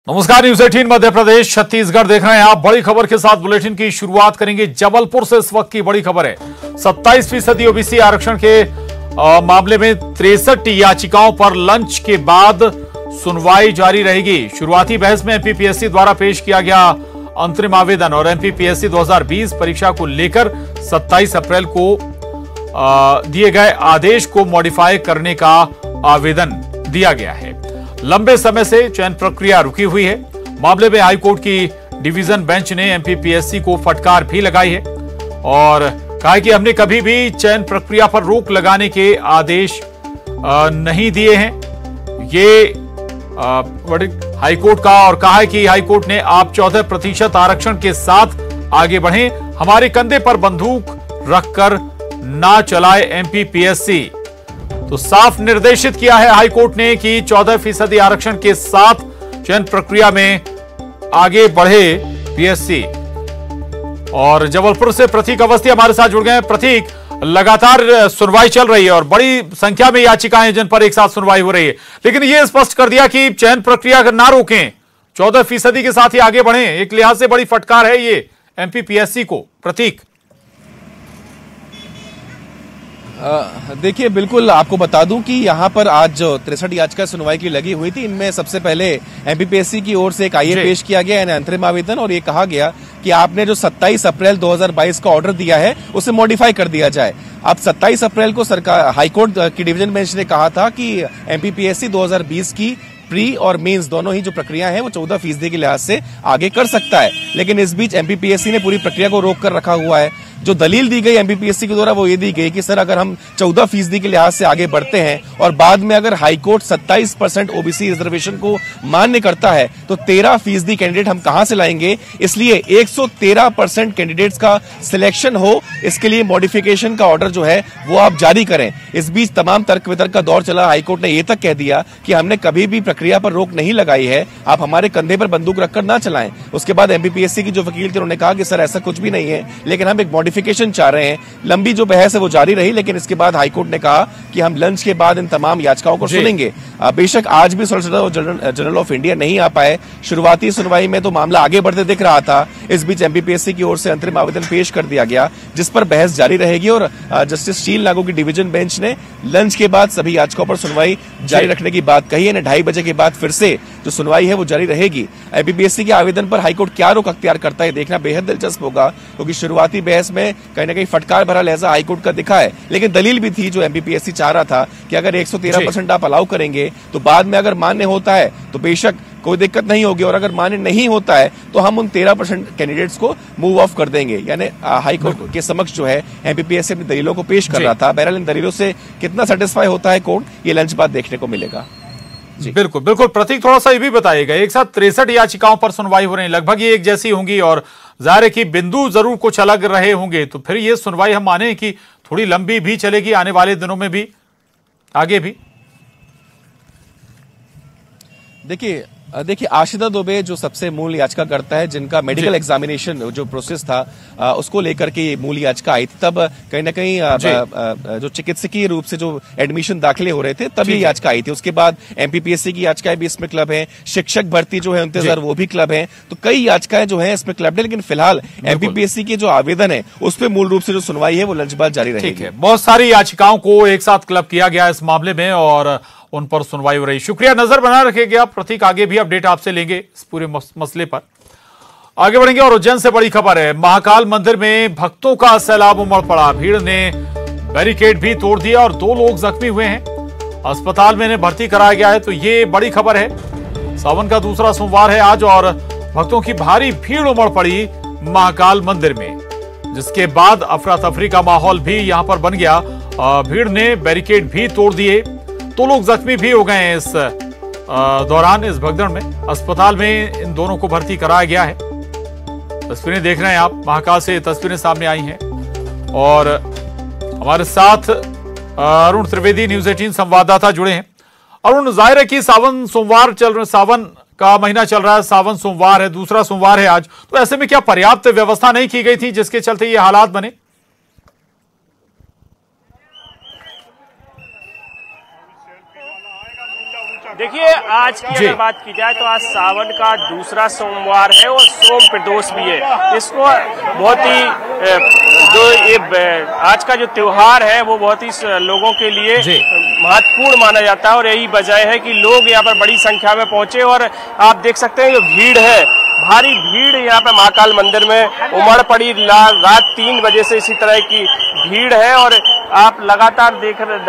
नमस्कार, न्यूज 18 मध्य प्रदेश छत्तीसगढ़ देख रहे हैं आप। बड़ी खबर के साथ बुलेटिन की शुरुआत करेंगे जबलपुर से। इस वक्त की बड़ी खबर है 27% ओबीसी आरक्षण के मामले में 63 याचिकाओं पर लंच के बाद सुनवाई जारी रहेगी। शुरुआती बहस में एमपीपीएससी द्वारा पेश किया गया अंतरिम आवेदन और एमपीपीएससी 2020 परीक्षा को लेकर 27 अप्रैल को दिए गए आदेश को मॉडिफाई करने का आवेदन दिया गया है। लंबे समय से चयन प्रक्रिया रुकी हुई है। मामले में हाईकोर्ट की डिवीजन बेंच ने एमपीपीएससी को फटकार भी लगाई है और कहा कि हमने कभी भी चयन प्रक्रिया पर रोक लगाने के आदेश नहीं दिए हैं। ये हाईकोर्ट का और कहा है कि हाईकोर्ट ने आप 14% आरक्षण के साथ आगे बढ़े, हमारे कंधे पर बंदूक रखकर ना चलाए एमपीपीएससी। तो साफ निर्देशित किया है हाईकोर्ट ने कि 14% आरक्षण के साथ चयन प्रक्रिया में आगे बढ़े पीएससी। और जबलपुर से प्रतीक अवस्थी हमारे साथ जुड़ गए हैं। प्रतीक, लगातार सुनवाई चल रही है और बड़ी संख्या में याचिकाएं जिन पर एक साथ सुनवाई हो रही है, लेकिन यह स्पष्ट कर दिया कि चयन प्रक्रिया ना रोकें, 14% के साथ ही आगे बढ़ें। एक लिहाज से बड़ी फटकार है ये एमपीपीएससी को। प्रतीक, देखिए, बिल्कुल आपको बता दूं कि यहाँ पर आज जो 63 याचिका सुनवाई की लगी हुई थी, इनमें सबसे पहले एमपीपीएससी की ओर से एक आईए पेश किया गया यानी अंतरिम आवेदन, और ये कहा गया कि आपने जो 27 अप्रैल 2022 का ऑर्डर दिया है उसे मॉडिफाई कर दिया जाए। अब 27 अप्रैल को सरकार हाईकोर्ट की डिवीजन बेंच ने कहा था कि एमपीपीएससी 2020 की प्री और मेंस दोनों ही जो प्रक्रिया है वो 14% के लिहाज से आगे कर सकता है, लेकिन इस बीच एमपीपीएससी ने पूरी प्रक्रिया को रोक कर रखा हुआ है। जो दलील दी गई एमपीपीएससी के द्वारा वो ये दी गई कि सर, अगर हम 14% के लिहाज से आगे बढ़ते हैं और बाद में अगर हाईकोर्ट 27% ओबीसी रिजर्वेशन को मान्य करता है तो 13% कैंडिडेट हम कहां से लाएंगे, इसलिए 113% कैंडिडेट्स का सिलेक्शन हो, इसके लिए मॉडिफिकेशन का ऑर्डर जो है वो आप जारी करें। इस बीच तमाम तर्क वितर्क का दौर चला। हाईकोर्ट ने यह तक कह दिया कि हमने कभी भी प्रक्रिया पर रोक नहीं लगाई है, आप हमारे कंधे पर बंदूक रखकर ना चलाएं। उसके बाद एमपीपीएससी की जो वकील थे उन्होंने कहा कि सर, ऐसा कुछ भी नहीं है, लेकिन हम एक मॉडिफिकेशन चाह रहे हैं। लंबी जो बहस है वो जारी रही, लेकिन इसके बाद हाईकोर्ट ने कहा कि हम लंच के बाद इन तमाम याचिकाओं को सुनेंगे। बेशक आज भी सॉलिसिटर जनरल ऑफ इंडिया नहीं आ पाए। शुरुआती सुनवाई में तो मामला आगे बढ़ते दिख रहा था। इस बीच एमपीपीएससी की ओर से अंतरिम आवेदन पेश कर दिया गया, जिस पर बहस जारी रहेगी और जस्टिस शील नागो की डिवीजन बेंच ने लंच के बाद सभी याचिकाओं पर सुनवाई जारी रखने की बात कही है। 2:30 बजे के बाद फिर से जो सुनवाई है वो जारी रहेगी। एमपीपीएससी के आवेदन पर हाईकोर्ट क्या रुख अख्तियार करता है देखना बेहद दिलचस्प होगा, क्योंकि शुरुआती बहस में कहीं ना कहीं फटकार भरा लहजा हाईकोर्ट का दिखा है, लेकिन दलील भी थी जो एमपीपीएससी चाह रहा था कि अगर 113% आप अलाउ करेंगे तो बाद में अगर मान्य होता है तो बेशक कोई दिक्कत नहीं होगी, और अगर मान्य नहीं होता है तो हम उन 13% कैंडिडेट्स को मूव ऑफ कर देंगे। यानी हाईकोर्ट के समक्ष जो है एमपीपीएससी अपनी दलीलों को पेश कर रहा था। बहरहाल इन दलीलों से कितना सेटिस्फाई होता है कोर्ट, ये लंच बाद देखने को मिलेगा। बिल्कुल बिल्कुल। प्रतीक, थोड़ा सा ये भी बताइएगा, एक साथ 63 याचिकाओं पर सुनवाई हो रही है, लगभग ये एक जैसी होंगी और जाहिर है कि बिंदु जरूर कुछ अलग रहे होंगे, तो फिर ये सुनवाई हम माने कि थोड़ी लंबी भी चलेगी आने वाले दिनों में भी, आगे भी? देखिए आशिता दुबे जो सबसे मूल याचिका करता है, जिनका मेडिकल एग्जामिनेशन जो प्रोसेस था उसको लेकर के मूल याचिका आई थी, तब कहीं ना कहीं जो चिकित्सकीय रूप से जो एडमिशन दाखिले हो रहे थे तब ये याचिका आई थी। उसके बाद एमपीपीएससी की याचिकाएं भी इसमें क्लब है, शिक्षक भर्ती जो है 29,000 वो भी क्लब है, तो कई याचिकाएं जो है इसमें क्लब है। लेकिन फिलहाल एमपीपीएससी के जो आवेदन है उस पर मूल रूप से जो सुनवाई है वो लंच बाद जारी रहेगी। बहुत सारी याचिकाओं को एक साथ क्लब किया गया इस मामले में और उन पर सुनवाई हो रही। शुक्रिया, नजर बना रखेगा प्रतीक, आगे भी अपडेट आपसे लेंगे इस पूरे मसले पर। आगे बढ़ेंगे और उज्जैन से बड़ी खबर है। महाकाल मंदिर में भक्तों का सैलाब उमड़ पड़ा, भीड़ ने बैरिकेड भी तोड़ दिया और 2 लोग जख्मी हुए हैं। अस्पताल में इन्हें भर्ती कराया गया है। तो ये बड़ी खबर है। सावन का दूसरा सोमवार है आज और भक्तों की भारी भीड़ उमड़ पड़ी महाकाल मंदिर में, जिसके बाद अफरा तफरी का माहौल भी यहां पर बन गया। भीड़ ने बैरिकेड भी तोड़ दिए, 2 लोग जख्मी भी हो गए हैं इस दौरान, इस भगदड़ में। अस्पताल में इन दोनों को भर्ती कराया गया है। तस्वीरें देख रहे हैं आप, महाकाल से तस्वीरें सामने आई हैं और हमारे साथ अरुण त्रिवेदी न्यूज 18 संवाददाता जुड़े हैं। अरुण, जाहिर है कि सावन सोमवार चल रहे, सावन का महीना चल रहा है, सावन सोमवार है, दूसरा सोमवार है आज, तो ऐसे में क्या पर्याप्त व्यवस्था नहीं की गई थी जिसके चलते ये हालात बने? देखिए, आज की अगर बात की जाए तो आज सावन का दूसरा सोमवार है और सोम प्रदोष भी है। इसको बहुत ही जो ये आज का जो त्योहार है वो बहुत ही लोगों के लिए महत्वपूर्ण माना जाता है और यही वजह है कि लोग यहाँ पर बड़ी संख्या में पहुंचे। और आप देख सकते हैं जो भीड़ है, भारी भीड़ यहाँ पे महाकाल मंदिर में उमड़ पड़ी। रात 3 बजे से इसी तरह की भीड़ है और आप लगातार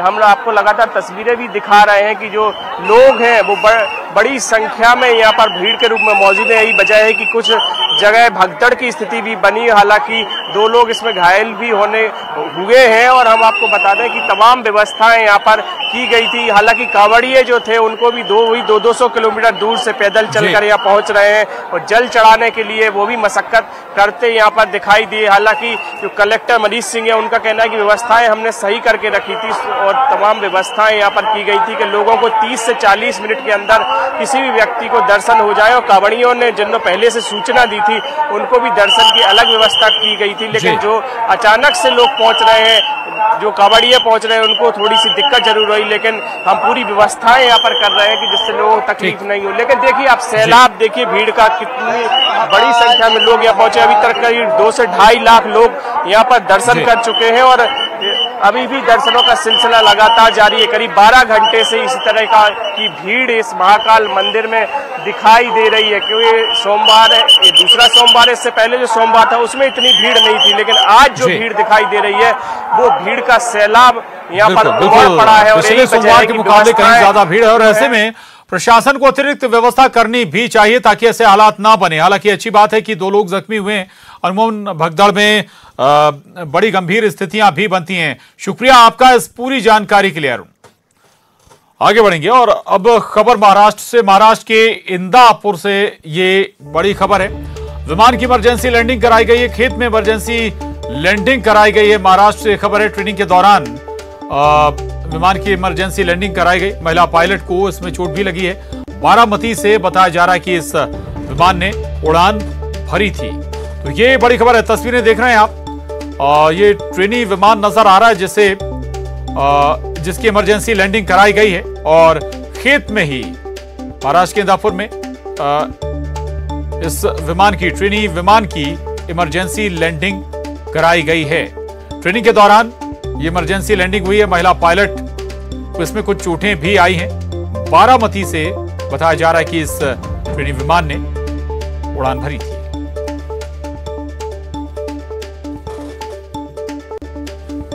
हम आपको लगातार तस्वीरें भी दिखा रहे हैं कि जो लोग हैं वो बड़ी संख्या में यहाँ पर भीड़ के रूप में मौजूद है। यही वजह है कि कुछ जगह भगदड़ की स्थिति भी बनी, हालांकि 2 लोग इसमें घायल भी हुए हैं। और हम आपको बता दें कि तमाम व्यवस्थाएं यहाँ पर की गई थी। हालांकि कांवड़िए जो थे उनको भी 200 किलोमीटर दूर से पैदल चलकर यहाँ पहुंच रहे हैं और जल चढ़ाने के लिए वो भी मशक्कत करते यहाँ पर दिखाई दिए। हालांकि जो कलेक्टर मनीष सिंह है उनका कहना है कि व्यवस्थाएं हमने सही करके रखी थी और तमाम व्यवस्थाएं यहाँ पर की गई थी कि लोगों को 30 से 40 मिनट के अंदर किसी भी व्यक्ति को दर्शन हो जाए। और कांवड़ियों ने जिन्होंने पहले से सूचना दी थी उनको भी दर्शन की अलग व्यवस्था की गई थी। लेकिन जो अचानक से लोग पहुंच रहे हैं, जो कांवड़िए पहुंच रहे हैं, उनको थोड़ी सी दिक्कत जरूर हुई। लेकिन हम पूरी व्यवस्थाएं यहाँ पर कर रहे हैं कि जिससे लोगों को तकलीफ नहीं हो। लेकिन देखिए, आप सैलाब देखिए भीड़ का, कितनी बड़ी संख्या में लोग यहाँ पहुंचे। अभी तक करीब 2 से 2.5 लाख लोग यहाँ पर दर्शन कर चुके हैं और अभी भी दर्शनों का सिलसिला लगातार जारी है। करीब 12 घंटे से इसी तरह की भीड़ इस महाकाल मंदिर में दिखाई दे रही है। क्योंकि सोमवार है, ये दूसरा सोमवार है। इससे पहले जो सोमवार था उसमें इतनी भीड़ नहीं थी, लेकिन आज जो भीड़ दिखाई दे रही है वो भीड़ का सैलाब यहाँ पर उमड़ पड़ा है। और पिछले सोमवार के मुकाबले कहीं ज्यादा भीड़ है और ऐसे में प्रशासन को अतिरिक्त व्यवस्था करनी भी चाहिए ताकि ऐसे हालात ना बने। हालांकि अच्छी बात है कि 2 लोग जख्मी हुए हैं। अमूमन भगदड़ में बड़ी गंभीर स्थितियां भी बनती हैं। शुक्रिया आपका इस पूरी जानकारी के लिए अरुण। आगे बढ़ेंगे और अब खबर महाराष्ट्र से। महाराष्ट्र के इंदापुर से ये बड़ी खबर है। विमान की इमरजेंसी लैंडिंग कराई गई है, खेत में इमरजेंसी लैंडिंग कराई गई है। महाराष्ट्र से खबर है, ट्रेनिंग के दौरान विमान की इमरजेंसी लैंडिंग कराई गई। महिला पायलट को इसमें चोट भी लगी है। बारामती से बताया जा रहा है कि इस विमान ने उड़ान भरी थी। तो ये बड़ी खबर है, तस्वीरें देख रहे हैं आप। ये ट्रेनी विमान नजर आ रहा है जिसकी इमरजेंसी लैंडिंग कराई गई है और खेत में ही महाराष्ट्र के इंदापुर में इस विमान की ट्रेनी विमान की इमरजेंसी लैंडिंग कराई गई है। ट्रेनिंग के दौरान ये इमरजेंसी लैंडिंग हुई है। महिला पायलट को इसमें कुछ चोटें भी आई हैं। बारामती से बताया जा रहा है कि इस ट्रेनी विमान ने उड़ान भरी थी।